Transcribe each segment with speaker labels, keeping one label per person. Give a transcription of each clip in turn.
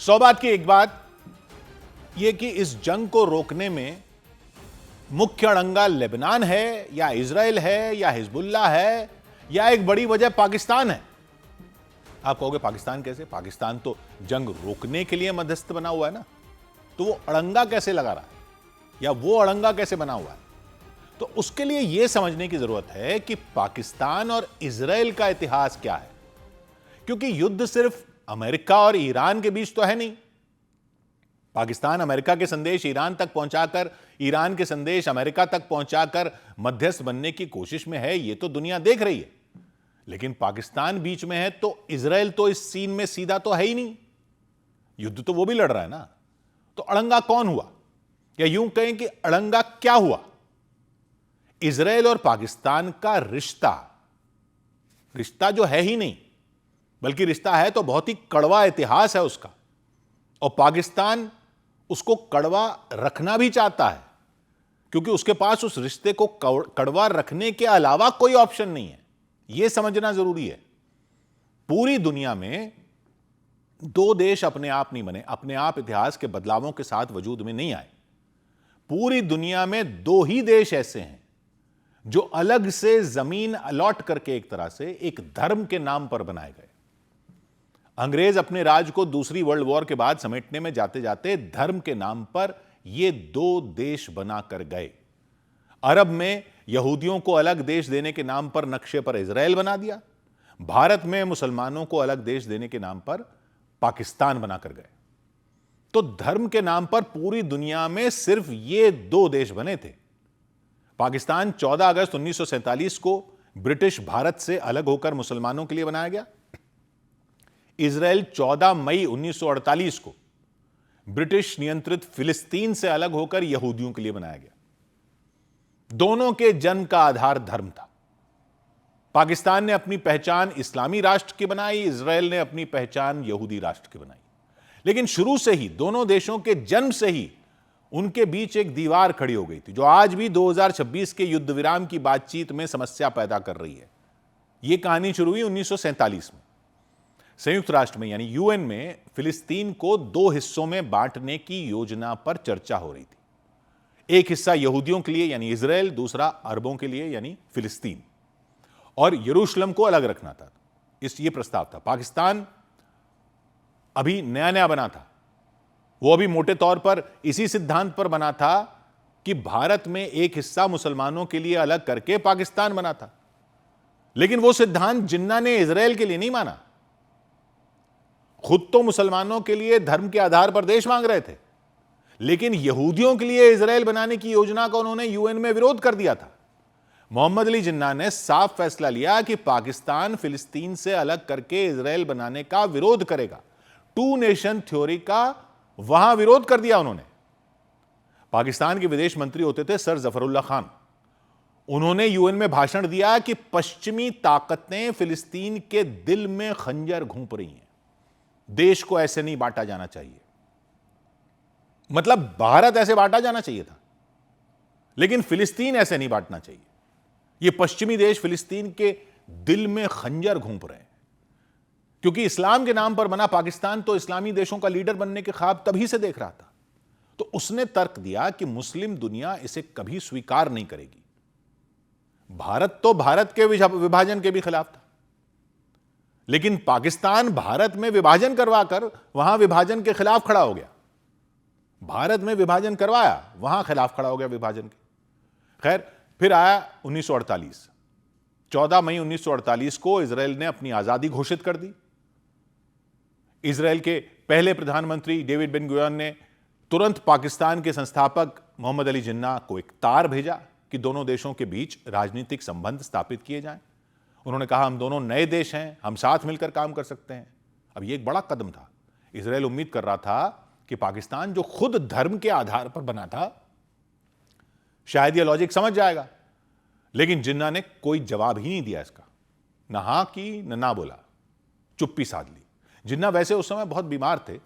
Speaker 1: 100 बात की एक बात यह कि इस जंग को रोकने में मुख्य अड़ंगा लेबनान है या इजराइल है या हिजबुल्लाह है या एक बड़ी वजह पाकिस्तान है। आप कहोगे पाकिस्तान कैसे? पाकिस्तान तो जंग रोकने के लिए मध्यस्थ बना हुआ है ना, तो वो अड़ंगा कैसे लगा रहा है या वो अड़ंगा कैसे बना हुआ है? तो उसके लिए यह समझने की जरूरत है कि पाकिस्तान और इजराइल का इतिहास क्या है, क्योंकि युद्ध सिर्फ अमेरिका और ईरान के बीच तो है नहीं। पाकिस्तान अमेरिका के संदेश ईरान तक पहुंचाकर, ईरान के संदेश अमेरिका तक पहुंचाकर मध्यस्थ बनने की कोशिश में है, यह तो दुनिया देख रही है। लेकिन पाकिस्तान बीच में है तो इजराइल तो इस सीन में सीधा तो है ही नहीं, युद्ध तो वो भी लड़ रहा है ना। तो अड़ंगा कौन हुआ, या यूं कहें कि अड़ंगा क्या हुआ? इजराइल और पाकिस्तान का रिश्ता जो है ही नहीं, बल्कि रिश्ता है तो बहुत ही कड़वा इतिहास है उसका, और पाकिस्तान उसको कड़वा रखना भी चाहता है, क्योंकि उसके पास उस रिश्ते को कड़वा रखने के अलावा कोई ऑप्शन नहीं है। यह समझना जरूरी है। पूरी दुनिया में दो देश अपने आप नहीं बने, अपने आप इतिहास के बदलावों के साथ वजूद में नहीं आए। पूरी दुनिया में दो ही देश ऐसे हैं जो अलग से जमीन अलॉट करके एक तरह से एक धर्म के नाम पर बनाए गए। अंग्रेज अपने राज को दूसरी वर्ल्ड वॉर के बाद समेटने में जाते जाते धर्म के नाम पर ये दो देश बनाकर गए। अरब में यहूदियों को अलग देश देने के नाम पर नक्शे पर इजराइल बना दिया, भारत में मुसलमानों को अलग देश देने के नाम पर पाकिस्तान बनाकर गए। तो धर्म के नाम पर पूरी दुनिया में सिर्फ ये दो देश बने थे। पाकिस्तान 14 अगस्त 1947 को ब्रिटिश भारत से अलग होकर मुसलमानों के लिए बनाया गया। इजराइल 14 मई 1948 को ब्रिटिश नियंत्रित फिलिस्तीन से अलग होकर यहूदियों के लिए बनाया गया। दोनों के जन्म का आधार धर्म था। पाकिस्तान ने अपनी पहचान इस्लामी राष्ट्र की बनाई, इजराइल ने अपनी पहचान यहूदी राष्ट्र की बनाई। लेकिन शुरू से ही, दोनों देशों के जन्म से ही उनके बीच एक दीवार खड़ी हो गई थी, जो आज भी 2026 के युद्ध विराम की बातचीत में समस्या पैदा कर रही है। यह कहानी शुरू हुई 1947 में। संयुक्त राष्ट्र में यानी यूएन में फिलिस्तीन को दो हिस्सों में बांटने की योजना पर चर्चा हो रही थी। एक हिस्सा यहूदियों के लिए यानी इजराइल, दूसरा अरबों के लिए यानी फिलिस्तीन, और यरूशलेम को अलग रखना था। ये प्रस्ताव था। पाकिस्तान अभी नया नया बना था, वो अभी मोटे तौर पर इसी सिद्धांत पर बना था कि भारत में एक हिस्सा मुसलमानों के लिए अलग करके पाकिस्तान बना था। लेकिन वो सिद्धांत जिन्ना ने इजराइल के लिए नहीं माना। खुद तो मुसलमानों के लिए धर्म के आधार पर देश मांग रहे थे, लेकिन यहूदियों के लिए इजराइल बनाने की योजना का उन्होंने यूएन में विरोध कर दिया था। मोहम्मद अली जिन्ना ने साफ फैसला लिया कि पाकिस्तान फिलिस्तीन से अलग करके इजराइल बनाने का विरोध करेगा। टू नेशन थ्योरी का वहां विरोध कर दिया उन्होंने। पाकिस्तान के विदेश मंत्री होते थे सर जफरुल्लाह खान। उन्होंने यूएन में भाषण दिया कि पश्चिमी ताकतें फिलिस्तीन के दिल में खंजर घोंप रही हैं, देश को ऐसे नहीं बांटा जाना चाहिए। मतलब भारत ऐसे बांटा जाना चाहिए था, लेकिन फिलिस्तीन ऐसे नहीं बांटना चाहिए। ये पश्चिमी देश फिलिस्तीन के दिल में खंजर घोंप रहे हैं, क्योंकि इस्लाम के नाम पर बना पाकिस्तान तो इस्लामी देशों का लीडर बनने के ख्वाब तभी से देख रहा था। तो उसने तर्क दिया कि मुस्लिम दुनिया इसे कभी स्वीकार नहीं करेगी। भारत तो भारत के विभाजन के भी खिलाफ था, लेकिन पाकिस्तान भारत में विभाजन करवाकर वहां विभाजन के खिलाफ खड़ा हो गया। भारत में विभाजन करवाया, वहां खिलाफ खड़ा हो गया विभाजन के। खैर, फिर आया 1948। 14 मई 1948 को इजराइल ने अपनी आजादी घोषित कर दी। इजराइल के पहले प्रधानमंत्री डेविड बेन गुरियन ने तुरंत पाकिस्तान के संस्थापक मोहम्मद अली जिन्ना को एक तार भेजा कि दोनों देशों के बीच राजनीतिक संबंध स्थापित किए जाएं। उन्होंने कहा, हम दोनों नए देश हैं, हम साथ मिलकर काम कर सकते हैं। अब यह एक बड़ा कदम था। इजराइल उम्मीद कर रहा था कि पाकिस्तान जो खुद धर्म के आधार पर बना था, शायद यह लॉजिक समझ जाएगा। लेकिन जिन्ना ने कोई जवाब ही नहीं दिया इसका, ना हां की ना बोला, चुप्पी साध ली। जिन्ना वैसे उस समय बहुत बीमार थे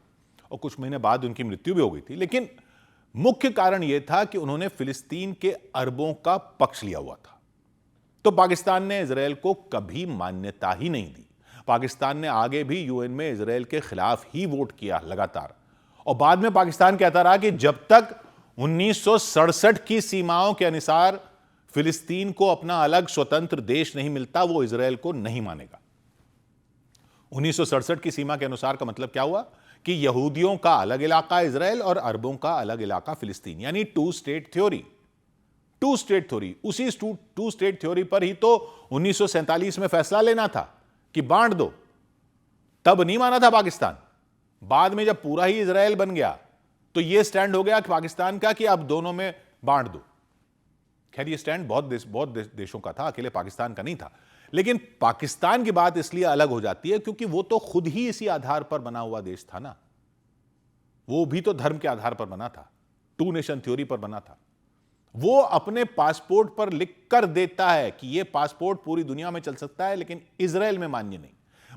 Speaker 1: और कुछ महीने बाद उनकी मृत्यु भी हो गई थी, लेकिन मुख्य कारण यह था कि उन्होंने फिलिस्तीन के अरबों का पक्ष लिया हुआ था। तो पाकिस्तान ने इजराइल को कभी मान्यता ही नहीं दी। पाकिस्तान ने आगे भी यूएन में इजराइल के खिलाफ ही वोट किया लगातार, और बाद में पाकिस्तान कहता रहा कि जब तक 1967 की सीमाओं के अनुसार फिलिस्तीन को अपना अलग स्वतंत्र देश नहीं मिलता, वो इजराइल को नहीं मानेगा। 1967 की सीमा के अनुसार का मतलब क्या हुआ कि यहूदियों का अलग इलाका इजराइल और अरबों का अलग इलाका फिलिस्तीन, यानी two state theory. Two state theory, उसी टू स्टेट थ्योरी पर ही तो 1947 में फैसला लेना था कि बांट दो। तब नहीं माना था पाकिस्तान। बाद में जब पूरा ही इजराइल बन गया तो यह स्टैंड हो गया कि पाकिस्तान का कि अब दोनों में बांट दो। खैर यह स्टैंड बहुत देशों का था, अकेले पाकिस्तान का नहीं था। लेकिन पाकिस्तान की बात इसलिए अलग हो जाती है क्योंकि वो तो खुद ही इसी आधार पर बना हुआ देश था ना। वो भी तो धर्म के आधार पर बना था, टू नेशन थ्योरी पर बना था। वो अपने पासपोर्ट पर लिख कर देता है कि यह पासपोर्ट पूरी दुनिया में चल सकता है लेकिन इजराइल में मान्य नहीं।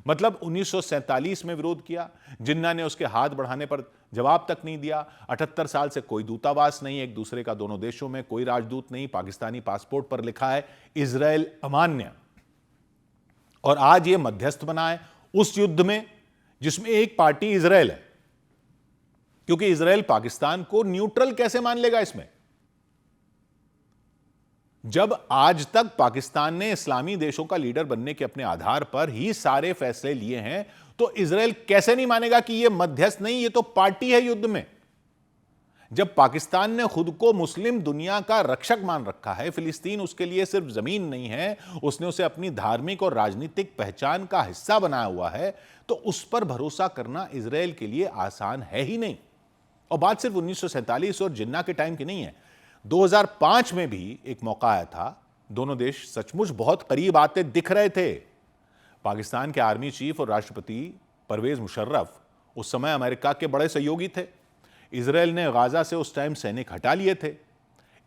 Speaker 1: मतलब 1947 में विरोध किया, जिन्ना ने उसके हाथ बढ़ाने पर जवाब तक नहीं दिया। 78 साल से कोई दूतावास नहीं एक दूसरे का, दोनों देशों में कोई राजदूत नहीं, पाकिस्तानी पासपोर्ट पर लिखा है इजराइल अमान्य। और आज ये मध्यस्थ बना है उस युद्ध में जिसमें एक पार्टी इजराइल है, क्योंकि इजराइल पाकिस्तान को न्यूट्रल कैसे मान लेगा इसमें, जब आज तक पाकिस्तान ने इस्लामी देशों का लीडर बनने के अपने आधार पर ही सारे फैसले लिए हैं, तो इजराइल कैसे नहीं मानेगा कि यह मध्यस्थ नहीं, यह तो पार्टी है युद्ध में। जब पाकिस्तान ने खुद को मुस्लिम दुनिया का रक्षक मान रखा है, फिलिस्तीन उसके लिए सिर्फ जमीन नहीं है, उसने उसे अपनी धार्मिक और राजनीतिक पहचान का हिस्सा बनाया हुआ है, तो उस पर भरोसा करना इजराइल के लिए आसान है ही नहीं। और बात सिर्फ 1947 और जिन्ना के टाइम की नहीं है, 2005 में भी एक मौका आया था, दोनों देश सचमुच बहुत करीब आते दिख रहे थे। पाकिस्तान के आर्मी चीफ और राष्ट्रपति परवेज मुशर्रफ उस समय अमेरिका के बड़े सहयोगी थे। इजराइल ने गाजा से उस टाइम सैनिक हटा लिए थे।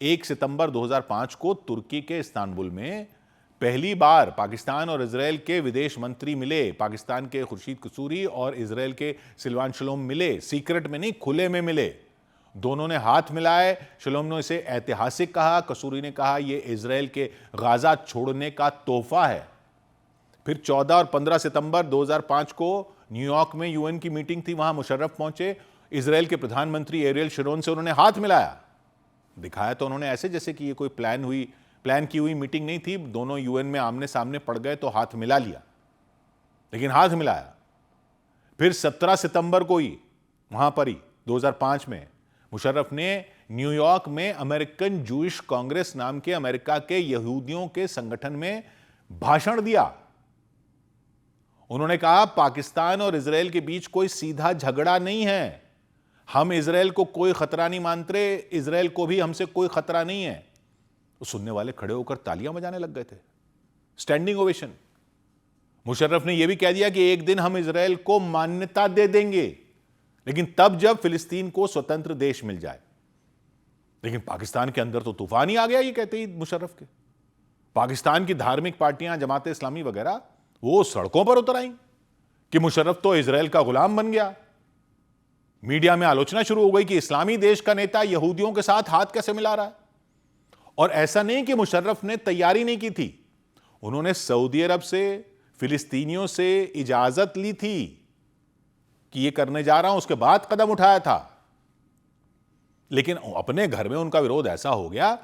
Speaker 1: 1 सितंबर 2005 को तुर्की के इस्तांबुल में पहली बार पाकिस्तान और इजराइल के विदेश मंत्री मिले। पाकिस्तान के खुर्शीद कसूरी और इजराइल के सिल्वान शलोम मिले, सीक्रेट में नहीं खुले में मिले। दोनों ने हाथ मिलाए। शलोम ने इसे ऐतिहासिक कहा, कसूरी ने कहा यह इजराइल के गाजा छोड़ने का तोहफा है। फिर 14 और 15 सितंबर 2005 को न्यूयॉर्क में यूएन की मीटिंग थी, वहां मुशर्रफ पहुंचे। इजराइल के प्रधानमंत्री एरियल शरोन से उन्होंने हाथ मिलाया। दिखाया तो उन्होंने ऐसे जैसे कि ये कोई प्लान की हुई मीटिंग नहीं थी, दोनों यूएन में आमने सामने पड़ गए तो हाथ मिला लिया, लेकिन हाथ मिलाया। फिर 17 सितंबर को ही वहां पर ही 2005 में मुशर्रफ ने न्यूयॉर्क में अमेरिकन जूइश कांग्रेस नाम के अमेरिका के यहूदियों के संगठन में भाषण दिया। उन्होंने कहा पाकिस्तान और इजराइल के बीच कोई सीधा झगड़ा नहीं है, हम इजराइल को कोई खतरा नहीं मानते, इजराइल को भी हमसे कोई खतरा नहीं है। तो सुनने वाले खड़े होकर तालियां बजाने लग गए थे, स्टैंडिंग ओवेशन। मुशर्रफ ने यह भी कह दिया कि एक दिन हम इजराइल को मान्यता दे देंगे, लेकिन तब जब फिलिस्तीन को स्वतंत्र देश मिल जाए। लेकिन पाकिस्तान के अंदर तो तूफान ही आ गया, ये कहते ही मुशर्रफ के। पाकिस्तान की धार्मिक पार्टियां, जमात इस्लामी वगैरह, वो सड़कों पर उतर आई कि मुशर्रफ तो इजराइल का गुलाम बन गया। मीडिया में आलोचना शुरू हो गई कि इस्लामी देश का नेता यहूदियों के साथ हाथ कैसे मिला रहा है। और ऐसा नहीं कि मुशर्रफ ने तैयारी नहीं की थी, उन्होंने सऊदी अरब से, फिलिस्तीनियों से इजाजत ली थी कि ये करने जा रहा हूं, उसके बाद कदम उठाया था। लेकिन अपने घर में उनका विरोध ऐसा हो गया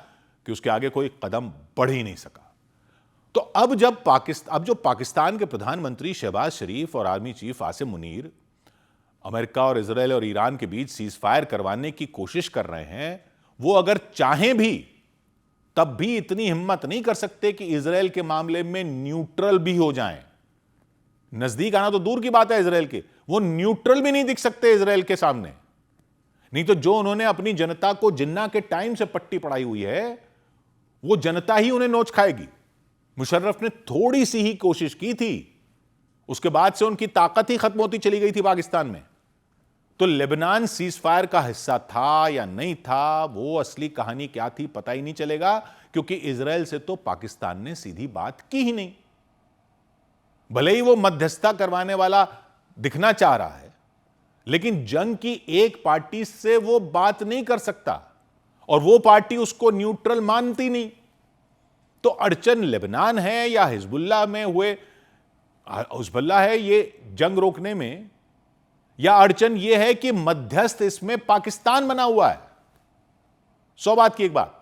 Speaker 1: कि उसके आगे कोई कदम बढ़ ही नहीं सका। तो अब जो पाकिस्तान के प्रधानमंत्री शहबाज शरीफ और army chief Asim Munir America और इजराइल और ईरान के बीच सीज फायर करवाने की कोशिश कर रहे हैं, वो अगर चाहें भी तब भी इतनी हिम्मत नहीं कर सकते कि इजराइल के मामले में न्यूट्रल भी हो जाएं। नजदीक आना तो दूर की बात है इजराइल के, वो न्यूट्रल भी नहीं दिख सकते इजराइल के सामने। नहीं तो जो उन्होंने अपनी जनता को जिन्ना के टाइम से पट्टी पड़ाई हुई है, वो जनता ही उन्हें नोच खाएगी। मुशर्रफ ने थोड़ी सी ही कोशिश की थी, उसके बाद से उनकी ताकत ही खत्म होती चली गई थी पाकिस्तान में। तो लेबनान सीज फायर का हिस्सा था या नहीं था, वो असली कहानी क्या थी पता ही नहीं चलेगा, क्योंकि इजराइल से तो पाकिस्तान ने सीधी बात की ही नहीं। भले ही वो मध्यस्थता करवाने वाला दिखना चाह रहा है, लेकिन जंग की एक पार्टी से वो बात नहीं कर सकता, और वो पार्टी उसको न्यूट्रल मानती नहीं। तो अड़चन लेबनान है या हिजबुल्लाह में हुए हिजबुल्लाह है ये जंग रोकने में, या अड़चन ये है कि मध्यस्थ इसमें पाकिस्तान बना हुआ है? 100 बात की एक बात,